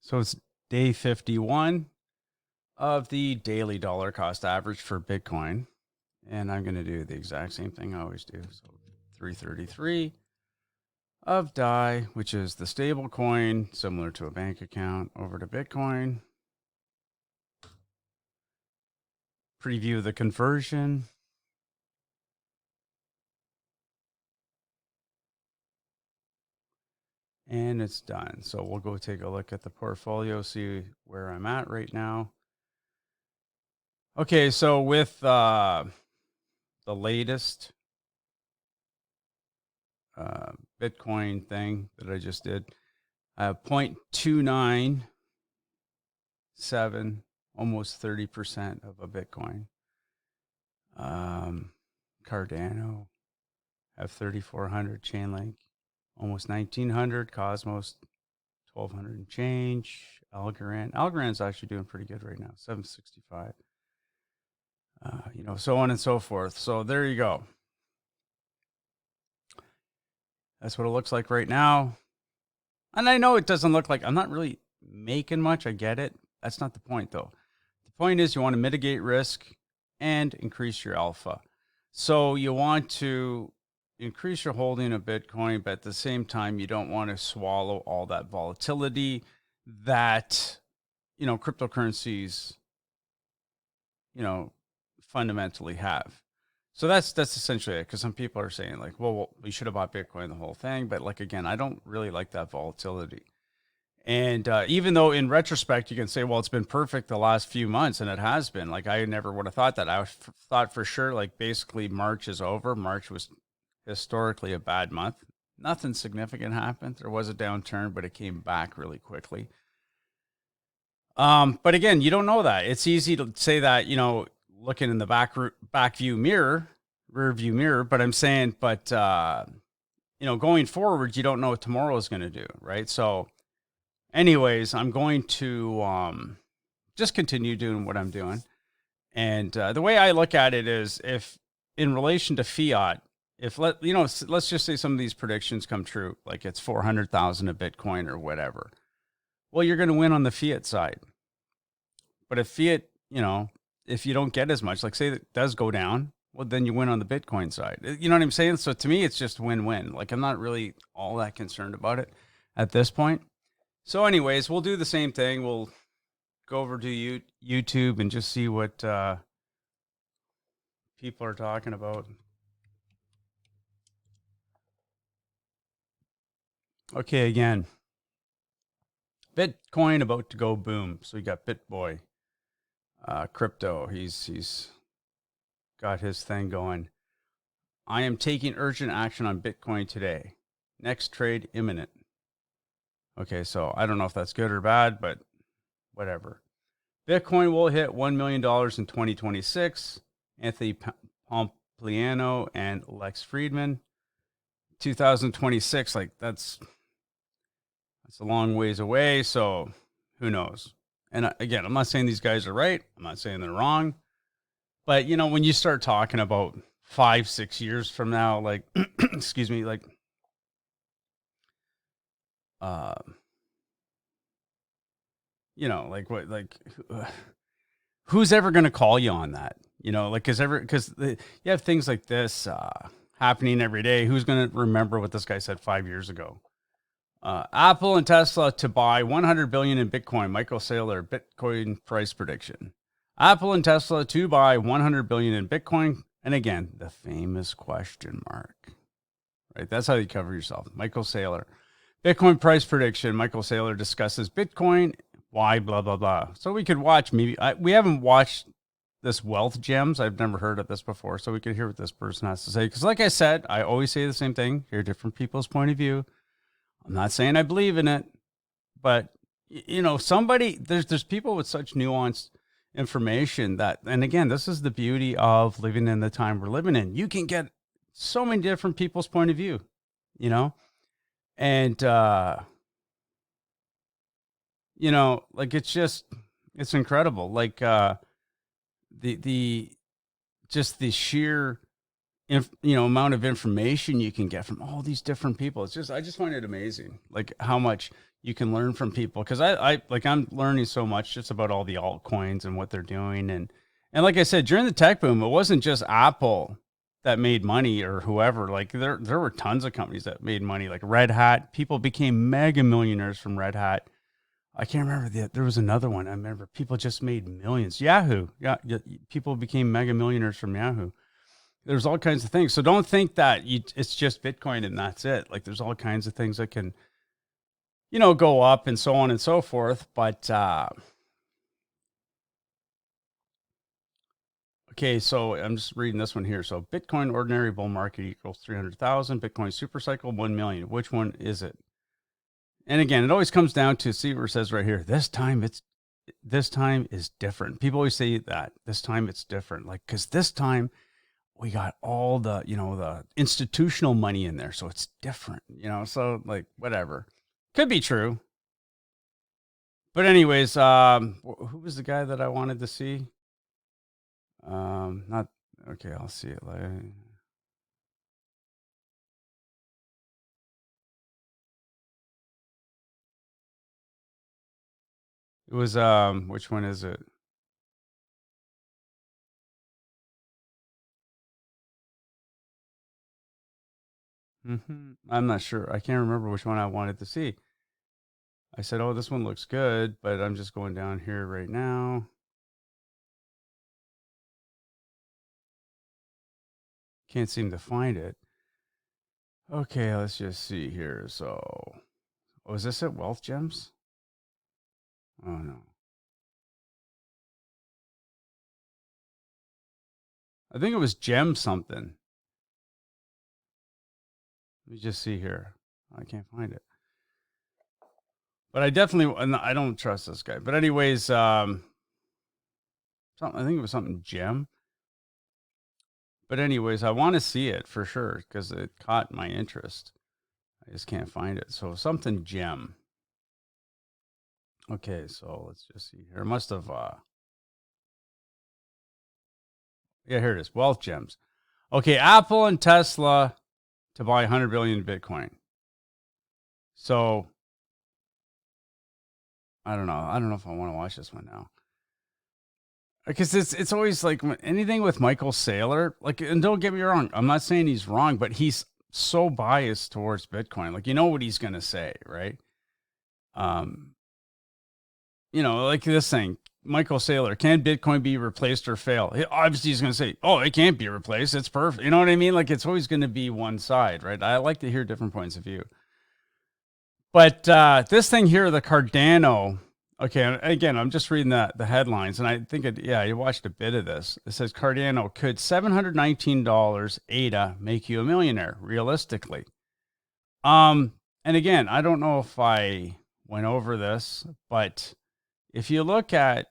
So it's day 51 of the daily dollar cost average for Bitcoin. And I'm going to do the exact same thing I always do. So 333 of DAI, which is the stable coin, similar to a bank account, over to Bitcoin. Preview the conversion. And it's done. So we'll go take a look at the portfolio, see where I'm at right now. Okay, so with the latest Bitcoin thing that I just did, 0.297, almost 30% of a Bitcoin. Cardano have 3,400, Chainlink almost 1,900, Cosmos 1,200 and change. Algorand's actually doing pretty good right now, 765. So on and so forth. So there you go. That's what it looks like right now. And I know it doesn't look like I'm not really making much. I get it. That's not the point, though. The point is you want to mitigate risk and increase your alpha. So you want to increase your holding of Bitcoin, but at the same time, you don't want to swallow all that volatility that, cryptocurrencies, fundamentally have. So that's essentially it. Because some people are saying like, well, we should have bought Bitcoin the whole thing, but like again, I don't really like that volatility. And even though in retrospect you can say, well, it's been perfect the last few months, and it has been. Like I never would have thought that. I thought for sure, like basically March is over. March was historically a bad month. Nothing significant happened. There was a downturn, but it came back really quickly. But again, you don't know that. It's easy to say that, looking in the rear view mirror. But I'm saying, going forward, you don't know what tomorrow is going to do, right? So, anyways, I'm going to just continue doing what I'm doing. And the way I look at it is, if in relation to fiat, let's just say some of these predictions come true, like it's 400,000 a Bitcoin or whatever. Well, you're going to win on the fiat side. But if fiat, if you don't get as much, like say it does go down, well, then you win on the Bitcoin side. You know what I'm saying? So to me, it's just win-win. Like I'm not really all that concerned about it at this point. So anyways, we'll do the same thing. We'll go over to YouTube and just see what people are talking about. Okay, again, Bitcoin about to go boom. So you got BitBoy, crypto. He's got his thing going. I am taking urgent action on Bitcoin today. Next trade imminent. Okay, so I don't know if that's good or bad, but whatever. Bitcoin will hit $1 million in 2026. Anthony Pompliano and Lex Friedman. 2026, like that's a long ways away, so who knows? And again, I'm not saying these guys are right. I'm not saying they're wrong. But, when you start talking about 5-6 years from now, like, excuse me, like, who's ever going to call you on that? Because you have things like this happening every day. Who's going to remember what this guy said 5 years ago? Apple and Tesla to buy 100 billion in Bitcoin. Michael Saylor, Bitcoin price prediction. Apple and Tesla to buy 100 billion in Bitcoin. And again, the famous question mark, right? That's how you cover yourself. Michael Saylor, Bitcoin price prediction. Michael Saylor discusses Bitcoin. Why, blah, blah, blah. So we could watch, we haven't watched this Wealth Gems. I've never heard of this before. So we could hear what this person has to say. Because like I said, I always say the same thing. Hear different people's point of view. I'm not saying I believe in it, but there's people with such nuanced information that, and again, this is the beauty of living in the time we're living in. You can get so many different people's point of view, and, like it's incredible. Like, just the sheer amount of information you can get from all these different people. I just find it amazing, like how much you can learn from people. Cause I'm learning so much just about all the altcoins and what they're doing. And like I said, during the tech boom, it wasn't just Apple that made money or whoever. Like there were tons of companies that made money, like Red Hat. People became mega millionaires from Red Hat. I can't remember there was another one. I remember people just made millions. Yahoo. Yeah. People became mega millionaires from Yahoo. There's all kinds of things. So don't think that it's just Bitcoin and that's it. Like there's all kinds of things that can, go up and so on and so forth. But, okay, so I'm just reading this one here. So Bitcoin ordinary bull market equals 300,000. Bitcoin super cycle 1 million. Which one is it? And again, it always comes down to, see where it says right here, this time is different. People always say that this time it's different. Like, cause this time we got all the, the institutional money in there. So it's different, so like whatever could be true. But anyways, who was the guy that I wanted to see? Not okay. I'll see it later. It was which one is it? I'm not sure. I can't remember which one I wanted to see. I said, "Oh, this one looks good," but I'm just going down here right now. Can't seem to find it. Okay, let's just see here. So, is this it? Wealth Gems? Oh no. I think it was Gem something. Let me just see here. I can't find it. But I don't trust this guy. But anyways, I think it was something Gem. But anyways, I want to see it for sure because it caught my interest. I just can't find it. So something Gem. Okay, so let's just see here. It must have yeah, here it is. Wealth Gems. Okay, Apple and Tesla to buy 100 billion Bitcoin. So I don't know. I don't know if I want to watch this one now. Because it's always like anything with Michael Saylor, like, and don't get me wrong, I'm not saying he's wrong, but he's so biased towards Bitcoin. Like, you know what he's gonna say, right? Um, like this thing, Michael Saylor, can Bitcoin be replaced or fail? Obviously, he's gonna say, "Oh, it can't be replaced. It's perfect." You know what I mean? Like, it's always gonna be one side, right? I like to hear different points of view. But this thing here, the Cardano. Okay, again, I'm just reading the headlines, and I think you watched a bit of this. It says Cardano, could $719 ADA make you a millionaire realistically? And again, I don't know if I went over this, but if you look at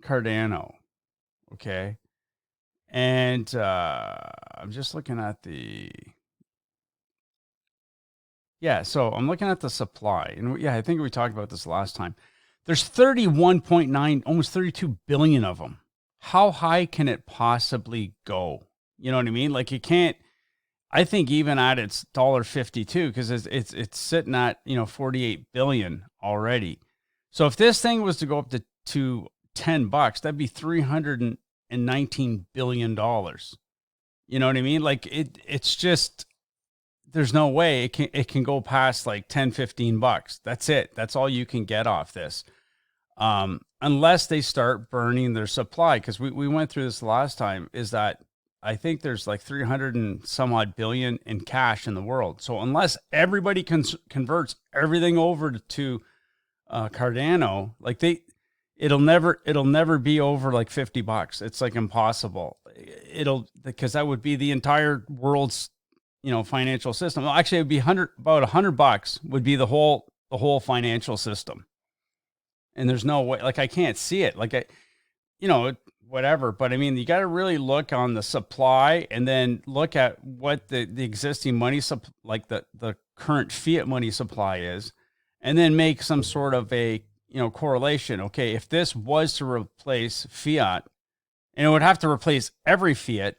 Cardano, okay, and I'm just looking at so I'm looking at the supply, and I think we talked about this last time. There's 31.9, almost 32 billion of them. How high can it possibly go? You know what I mean? Like, you can't. I think even at its $1.52, because it's sitting at 48 billion already. So if this thing was to go up to $10, that'd be $319 billion. You know what I mean? Like it's just, there's no way it can go past like 10, $15. That's it. That's all you can get off this. Unless they start burning their supply. Cause we went through this last time, is that I think there's like 300 and some odd billion in cash in the world. So unless everybody converts everything over to Cardano, like it'll never be over like $50. It's like impossible. Because that would be the entire world's financial system. Well, actually, it would be about $100 would be the whole financial system. And there's no way, like, I can't see it. Like, whatever. But I mean, you got to really look on the supply and then look at what the existing money, like the current fiat money supply is, and then make some sort of a, correlation. Okay. If this was to replace fiat, and it would have to replace every fiat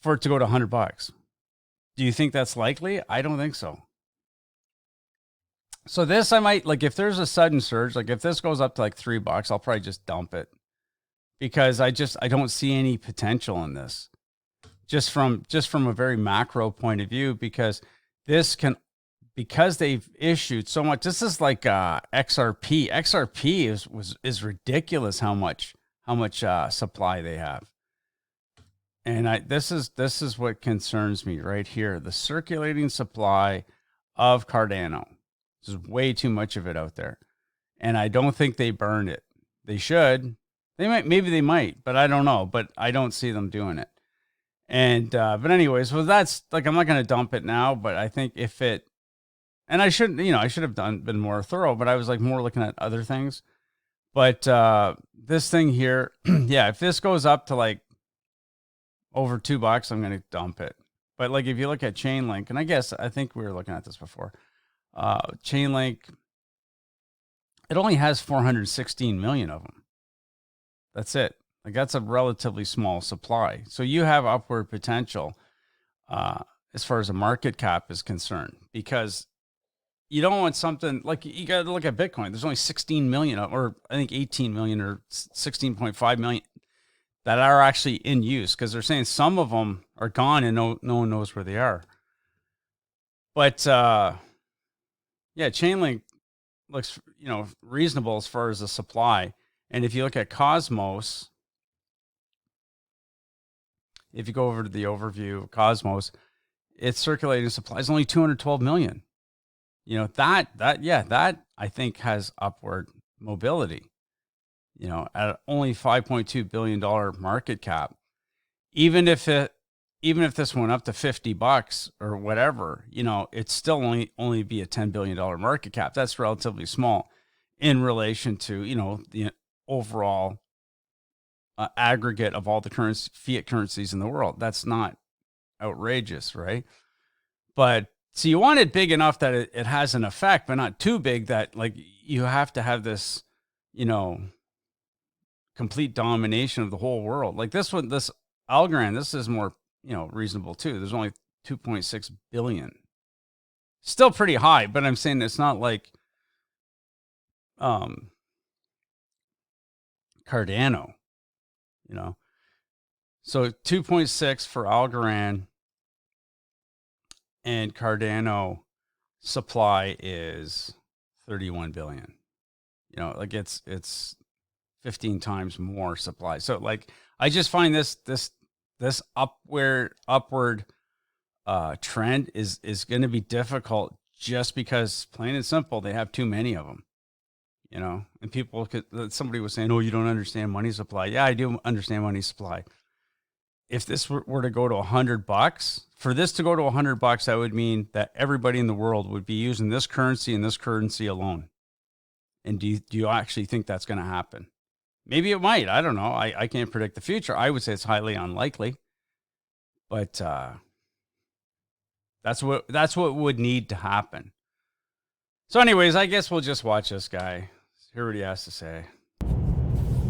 for it to go to $100. Do you think that's likely? I don't think so. So this I might like if there's a sudden surge, like if this goes up to like $3, I'll probably just dump it because I don't see any potential in this. Just from a very macro point of view, because they've issued so much. This is like XRP. XRP is ridiculous how much supply they have. And this is what concerns me right here. The circulating supply of Cardano. There's way too much of it out there. And I don't think they burned it. They should. Maybe they might, but I don't know. But I don't see them doing it. And but anyways, well, that's like I'm not going to dump it now, but I think if it, and I shouldn't, I should have been more thorough, but I was like more looking at other things. But this thing here, yeah, if this goes up to like over $2, I'm going to dump it. But like if you look at Chainlink, and I think we were looking at this before, Chainlink, it only has 416 million of them. That's it. Like that's a relatively small supply. So you have upward potential as far as a market cap is concerned, because you don't want something like, you got to look at Bitcoin. There's only 16 million, or I think 18 million or 16.5 million that are actually in use, because they're saying some of them are gone and no one knows where they are. But yeah, Chainlink looks, reasonable as far as the supply. And if you look at Cosmos, if you go over to the overview of Cosmos, its circulating supply is only 212 million. That I think has upward mobility. At only $5.2 billion market cap, even if this went up to $50 or whatever, it's still only be a $10 billion market cap. That's relatively small in relation to, the overall aggregate of all the fiat currencies in the world. That's not outrageous, right? But so you want it big enough that it has an effect, but not too big that like you have to have this, complete domination of the whole world. Like this Algorand, this is more, reasonable too. There's only 2.6 billion. Still pretty high, but I'm saying it's not like Cardano, So 2.6 for Algorand, and Cardano supply is 31 billion. Like it's 15 times more supply. So like I just find this upward trend is going to be difficult, just because plain and simple they have too many of them. And somebody was saying, "Oh, you don't understand money supply." Yeah, I do understand money supply. If this were to go to $100, for this to go to $100, that would mean that everybody in the world would be using this currency and this currency alone. And do you actually think that's going to happen? Maybe it might. I don't know. I can't predict the future. I would say it's highly unlikely. But that's what would need to happen. So anyways, I guess we'll just watch this guy, hear what he has to say.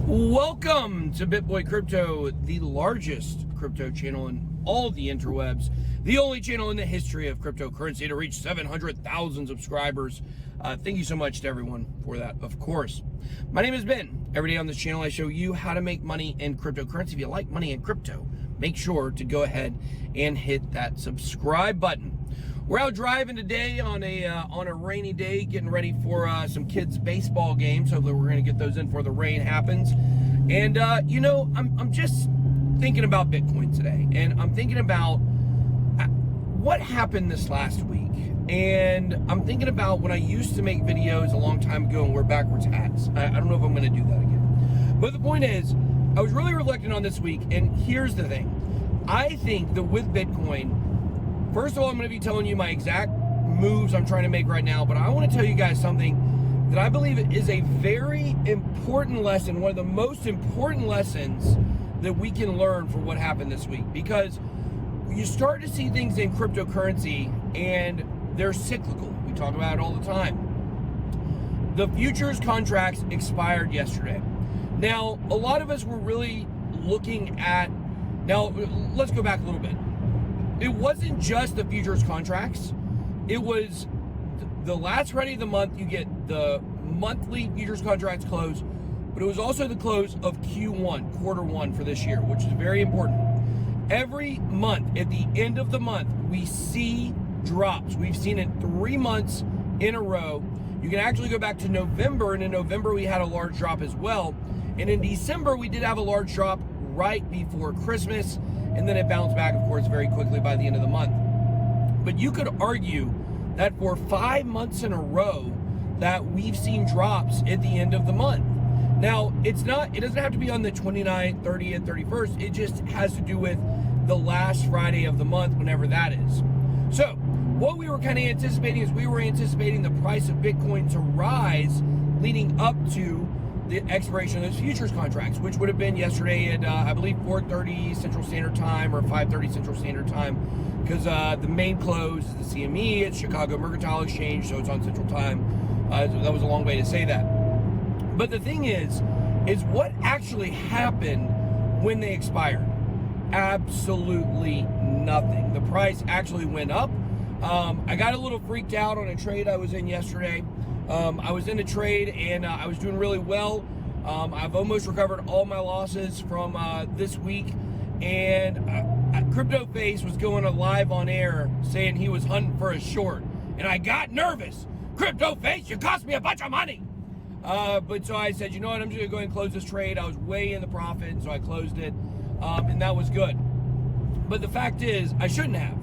Welcome to BitBoy Crypto, the largest crypto channel in all the interwebs, the only channel in the history of cryptocurrency to reach 700,000 subscribers. Thank you so much to everyone for that, of course. My name is Ben. Every day on this channel, I show you how to make money in cryptocurrency. If you like money in crypto, make sure to go ahead and hit that subscribe button. We're out driving today on a rainy day, getting ready for some kids' baseball games. Hopefully we're going to get those in before the rain happens. And, I'm just thinking about Bitcoin today. And I'm thinking about what happened this last week. And I'm thinking about when I used to make videos a long time ago and wear backwards hats. I don't know if I'm going to do that again. But the point is, I was really reluctant on this week. And here's the thing. I think that with Bitcoin, first of all, I'm going to be telling you my exact moves I'm trying to make right now, but I want to tell you guys something that I believe is a very important lesson, one of the most important lessons that we can learn from what happened this week. Because you start to see things in cryptocurrency and they're cyclical. We talk about it all the time. The futures contracts expired yesterday. Now, a lot of us were really looking at, now let's go back a little bit. It wasn't just the futures contracts. It was the last Friday of the month, you get the monthly futures contracts close, but it was also the close of Q1, quarter one for this year, which is very important. Every month, at the end of the month, we see drops. We've seen it 3 months in a row. You can actually go back to November, and in November we had a large drop as well. And in December we did have a large drop right before Christmas, and then it bounced back, of course, very quickly by the end of the month. But you could argue that for 5 months in a row that we've seen drops at the end of the month. Now, it doesn't have to be on the 29th, 30th, 31st. It just has to do with the last Friday of the month, whenever that is. So what we were kind of anticipating is we were anticipating the price of Bitcoin to rise leading up to the expiration of those futures contracts, which would have been yesterday at, I believe, 4:30 Central Standard Time or 5:30 Central Standard Time, because the main close is the CME, it's Chicago Mercantile Exchange, so it's on Central Time. That was a long way to say that. But the thing is what actually happened when they expired? Absolutely nothing. The price actually went up. I got a little freaked out on a trade I was in yesterday. I was in a trade and I was doing really well. I've almost recovered all my losses from this week. And Crypto Face was going live on air saying he was hunting for a short. And I got nervous. Crypto Face, you cost me a bunch of money. But so I said, you know what, I'm just gonna go ahead and close this trade. I was way in the profit, and so I closed it, and that was good. But the fact is, I shouldn't have,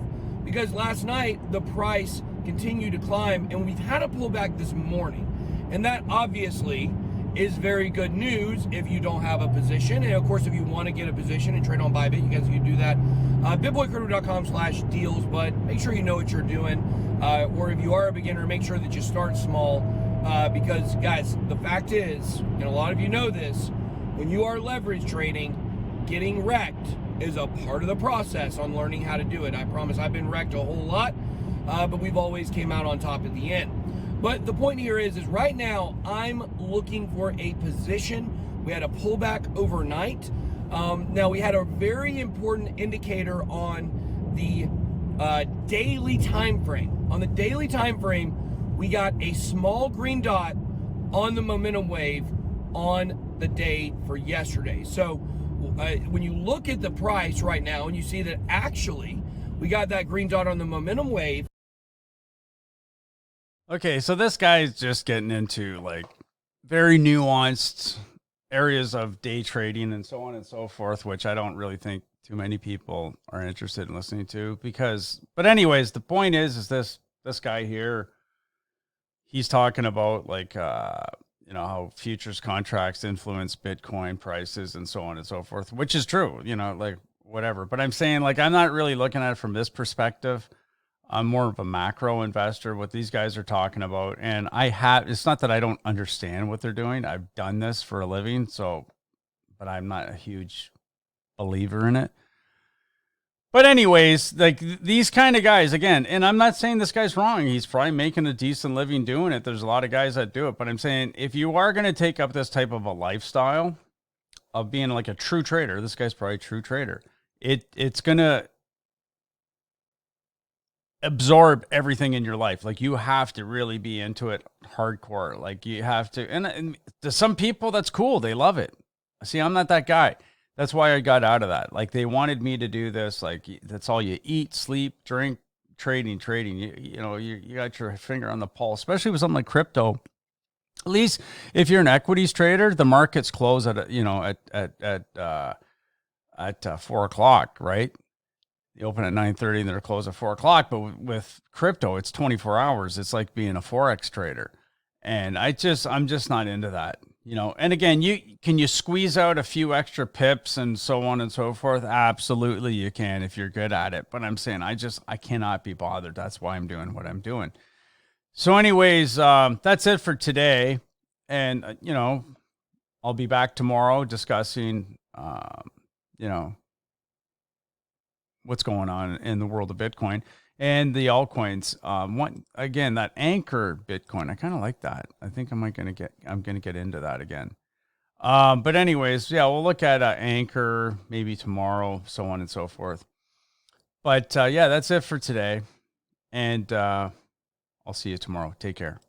because last night the price continued to climb, and we've had a pullback this morning, and that obviously is very good news if you don't have a position. And of course, if you want to get a position and trade on Bybit, you guys can do that. BitBoyCrypto.com/deals, but make sure you know what you're doing. Or if you are a beginner, make sure that you start small. Because guys, the fact is, and a lot of you know this, when you are leverage trading, getting wrecked is a part of the process on learning how to do it. I promise I've been wrecked a whole lot, but we've always came out on top at the end. But the point here is right now I'm looking for a position. We had a pullback overnight. Now we had a very important indicator on the daily time frame. On the daily time frame, we got a small green dot on the momentum wave on the day for yesterday. So when you look at the price right now and you see that actually we got that green dot on the momentum wave. Okay, so this guy is just getting into like very nuanced areas of day trading and so on and so forth, which I don't really think too many people are interested in listening to, because, but anyways, the point is this guy here, he's talking about like, you know, how futures contracts influence Bitcoin prices and so on and so forth, which is true, you know, like whatever. But I'm saying, like, I'm not really looking at it from this perspective. I'm more of a macro investor, what these guys are talking about. And it's not that I don't understand what they're doing. I've done this for a living. So, but I'm not a huge believer in it. But anyways, like these kind of guys, again, and I'm not saying this guy's wrong. He's probably making a decent living doing it. There's a lot of guys that do it. But I'm saying, if you are going to take up this type of a lifestyle of being like a true trader, this guy's probably a true trader. It's going to absorb everything in your life. Like, you have to really be into it hardcore. Like, you have to, and to some people that's cool. They love it. See, I'm not that guy. That's why I got out of that. Like, they wanted me to do this. Like, that's all you eat, sleep, drink, trading. You know, you got your finger on the pulse, especially with something like crypto. At least if you're an equities trader, the markets close at, you know, at 4 o'clock, right? They open at 9:30 and they're closed at 4 o'clock. But with crypto, it's 24 hours. It's like being a Forex trader. And I'm just not into that, you know. And again, can you squeeze out a few extra pips and so on and so forth? Absolutely you can, if you're good at it. But I'm saying, I cannot be bothered. That's why I'm doing what I'm doing. So anyways, that's it for today. And, you know, I'll be back tomorrow discussing, you know, what's going on in the world of Bitcoin and the altcoins. Again, that Anchor Bitcoin, I kind of like that. I think I'm going to get into that again. But anyways, yeah, we'll look at Anchor maybe tomorrow, so on and so forth. But yeah, that's it for today. And I'll see you tomorrow. Take care.